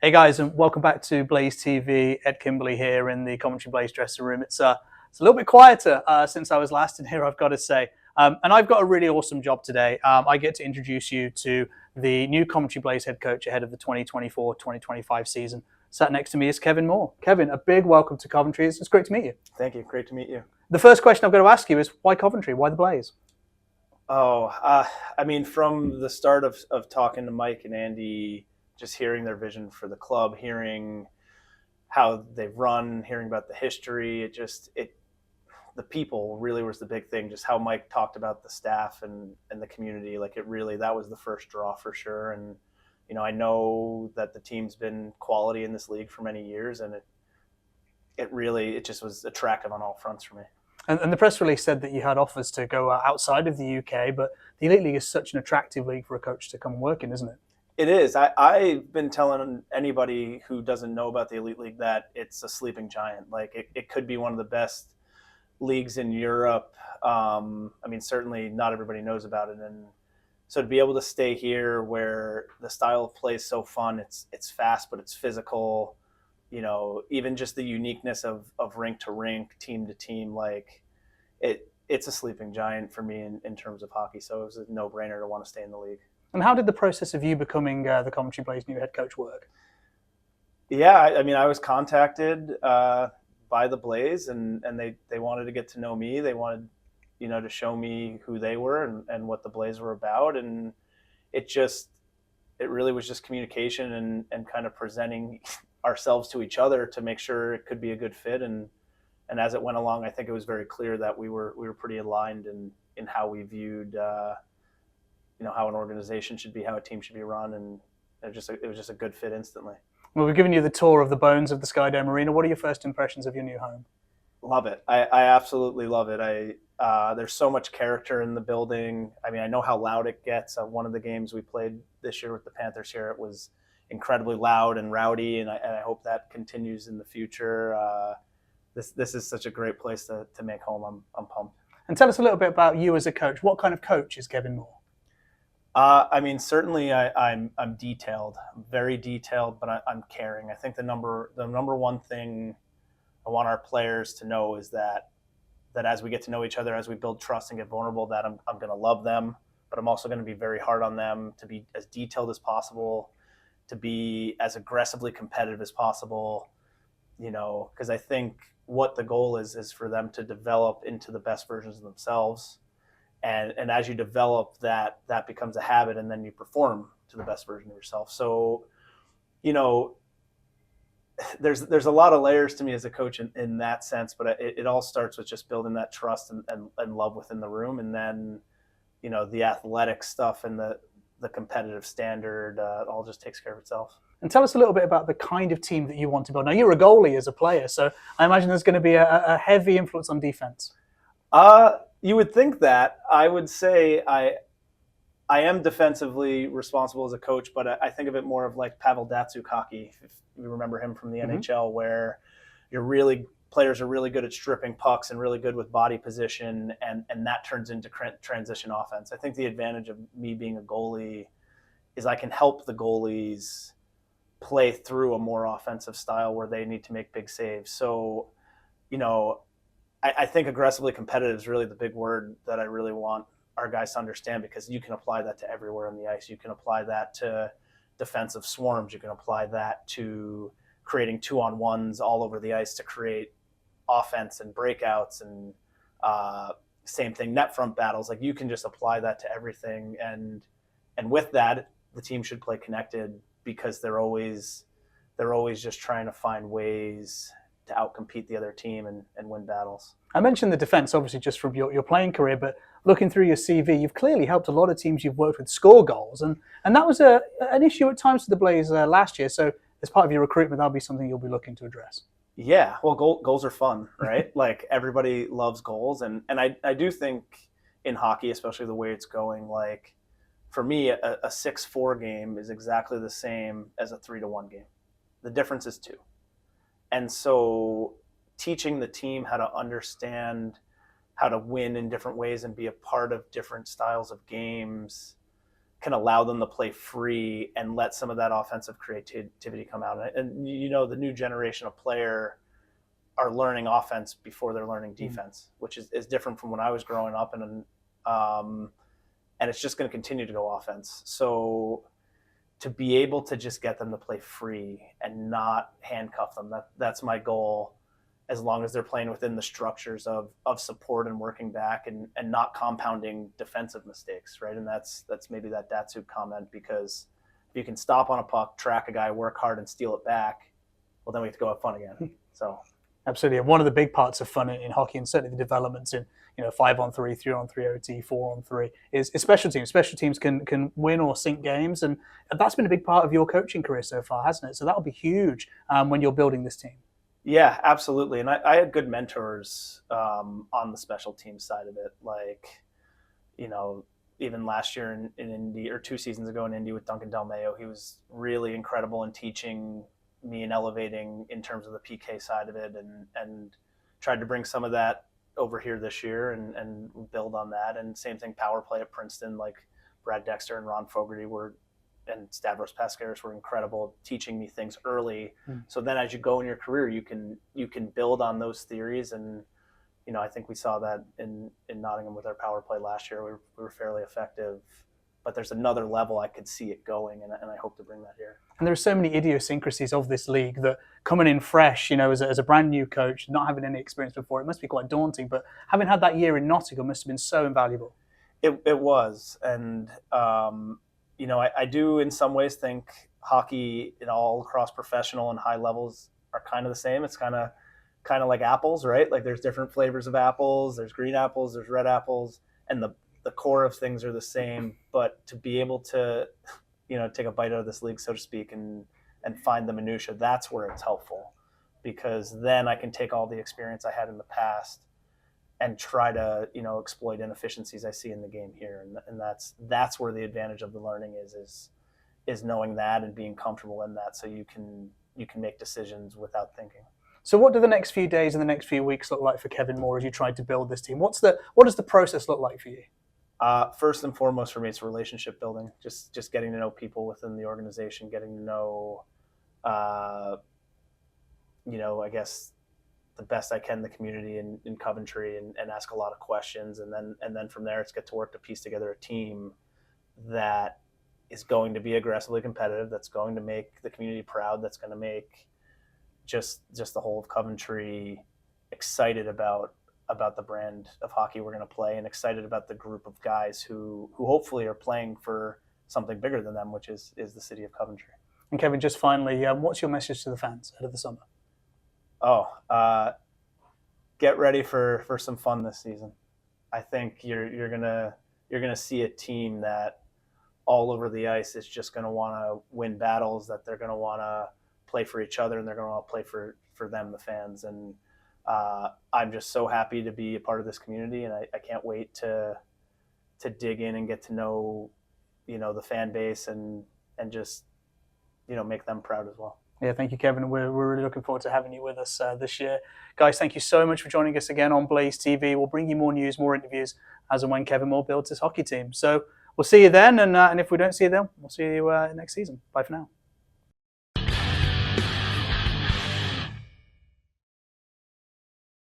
Hey guys, and welcome back to Blaze TV. Ed Kimberley here in the Commentary Blaze dressing room. It's a little bit quieter since I was last in here, I've got to say. And I've got a really awesome job today. I get to introduce you to the new Commentary Blaze head coach ahead of the 2024-2025 season. Sat next to me is Kevin Moore. Kevin, a big welcome to Coventry. It's great to meet you. Thank you. Great to meet you. The first question I've got to ask you is, why Coventry? Why the Blaze? From the start of talking to Mike and Andy, just hearing their vision for the club, hearing how they've run, hearing about the history, the people really was the big thing. Just how Mike talked about the staff and the community, that was the first draw for sure. And I know that the team's been quality in this league for many years, and it just was attractive on all fronts for me. And the press release said that you had offers to go outside of the UK, but the Elite League is such an attractive league for a coach to come and work in, isn't it? It is. I've been telling anybody who doesn't know about the Elite League that it's a sleeping giant. It could be one of the best leagues in Europe. Certainly not everybody knows about it. And so to be able to stay here where the style of play is so fun, it's fast, but it's physical. Even just the uniqueness of rink to rink, team to team, it's a sleeping giant for me in terms of hockey. So it was a no-brainer to want to stay in the league. And how did the process of you becoming the Coventry Blaze new head coach work? Yeah, I was contacted by the Blaze, and they wanted to get to know me. They wanted, to show me who they were and what the Blaze were about. And it really was just communication and kind of presenting ourselves to each other to make sure it could be a good fit. And as it went along, I think it was very clear that we were pretty aligned in how we viewed how an organization should be, how a team should be run, and it was just a good fit instantly. Well, we've given you the tour of the bones of the Skydome Arena. What are your first impressions of your new home? Love it. I absolutely love it. There's so much character in the building. I know how loud it gets. One of the games we played this year with the Panthers here, it was incredibly loud and rowdy, and I hope that continues in the future. This is such a great place to make home. I'm pumped. And tell us a little bit about you as a coach. What kind of coach is Kevin Moore? Certainly I'm detailed, very detailed, but I'm caring. I think the number one thing I want our players to know is that as we get to know each other, as we build trust and get vulnerable, that I'm going to love them, but I'm also going to be very hard on them, to be as detailed as possible, to be as aggressively competitive as possible, because I think what the goal is for them to develop into the best versions of themselves. And as you develop that becomes a habit, and then you perform to the best version of yourself. So, there's a lot of layers to me as a coach in that sense, but it all starts with just building that trust and love within the room. And then, the athletic stuff and the competitive standard all just takes care of itself. And tell us a little bit about the kind of team that you want to build. Now, you're a goalie as a player, so I imagine there's going to be a heavy influence on defense. You would think that. I would say I am defensively responsible as a coach, but I think of it more of like Pavel Datsyuk hockey, if you remember him from the NHL, where players are really good at stripping pucks and really good with body position, and that turns into transition offense. I think the advantage of me being a goalie is I can help the goalies play through a more offensive style where they need to make big saves. So, I think aggressively competitive is really the big word that I really want our guys to understand, because you can apply that to everywhere on the ice. You can apply that to defensive swarms. You can apply that to creating 2-on-1s all over the ice to create offense and breakouts, and same thing, net front battles. You can just apply that to everything. And with that, the team should play connected, because they're always just trying to find ways to outcompete the other team and win battles. I mentioned the defense, obviously, just from your playing career, but looking through your CV, you've clearly helped a lot of teams you've worked with score goals, and that was an issue at times for the Blaze last year. So as part of your recruitment, that'll be something you'll be looking to address. Yeah, well, goals are fun, right? Everybody loves goals, and I do think in hockey, especially the way it's going, for me, a 6-4 game is exactly the same as a 3-1 game. The difference is 2. And so teaching the team how to understand how to win in different ways and be a part of different styles of games can allow them to play free and let some of that offensive creativity come out. And the new generation of player are learning offense before they're learning defense, which is different from when I was growing up, and it's just going to continue to go offense. So to be able to just get them to play free and not handcuff them, that's my goal, as long as they're playing within the structures of support and working back and not compounding defensive mistakes, right? And that's maybe that Datsuk comment, because if you can stop on a puck, track a guy, work hard, and steal it back, well, then we have to go have fun again. So absolutely. And one of the big parts of fun in hockey, and certainly the developments in 5-on-3, 3-on-3 OT, 4-on-3, is special teams. Special teams can win or sink games, and that's been a big part of your coaching career so far, hasn't it? So that'll be huge when you're building this team. Yeah, absolutely. And I had good mentors on the special team side of it. Like, even last year in Indy, or 2 seasons ago in Indy with Duncan Del Mayo, he was really incredible in teaching me and elevating in terms of the PK side of it, and tried to bring some of that over here this year and build on that. And same thing, power play at Princeton, like Brad Dexter and Ron Fogarty and Stavros Paskaris were incredible, teaching me things early. So then as you go in your career, you can build on those theories. And I think we saw that in Nottingham with our power play last year. We were fairly effective, but there's another level I could see it going, and I hope to bring that here. And there are so many idiosyncrasies of this league that coming in fresh, as a brand new coach, not having any experience before, it must be quite daunting. But having had that year in Nottingham must have been so invaluable. It was, and I do in some ways think hockey all across professional and high levels are kind of the same. It's kind of like apples, right? Like there's different flavors of apples. There's green apples, there's red apples, and the core of things are the same. But to be able to, take a bite out of this league, so to speak, and find the minutia, that's where it's helpful, because then I can take all the experience I had in the past and try to, exploit inefficiencies I see in the game here. And that's where the advantage of the learning is knowing that and being comfortable in that, so you can make decisions without thinking. So what do the next few days and the next few weeks look like for Kevin Moore as you try to build this team? What does the process look like for you? First and foremost for me, it's relationship building, just getting to know people within the organization, getting to know, I guess, the best I can the community in Coventry, and ask a lot of questions. And then from there, it's get to work to piece together a team that is going to be aggressively competitive, that's going to make the community proud, that's going to make just the whole of Coventry excited about the brand of hockey we're going to play, and excited about the group of guys who hopefully are playing for something bigger than them, which is the city of Coventry. And Kevin, just finally, what's your message to the fans ahead of the summer? Get ready for some fun this season. I think you're gonna see a team that all over the ice is just gonna want to win battles, that they're gonna want to play for each other, and they're gonna want to play for them, the fans. And I'm just so happy to be a part of this community, and I can't wait to dig in and get to know, the fan base and just, make them proud as well. Yeah, thank you, Kevin. We're really looking forward to having you with us this year. Guys, thank you so much for joining us again on Blaze TV. We'll bring you more news, more interviews as and when Kevin Moore builds his hockey team. So we'll see you then, and if we don't see you then, we'll see you next season. Bye for now.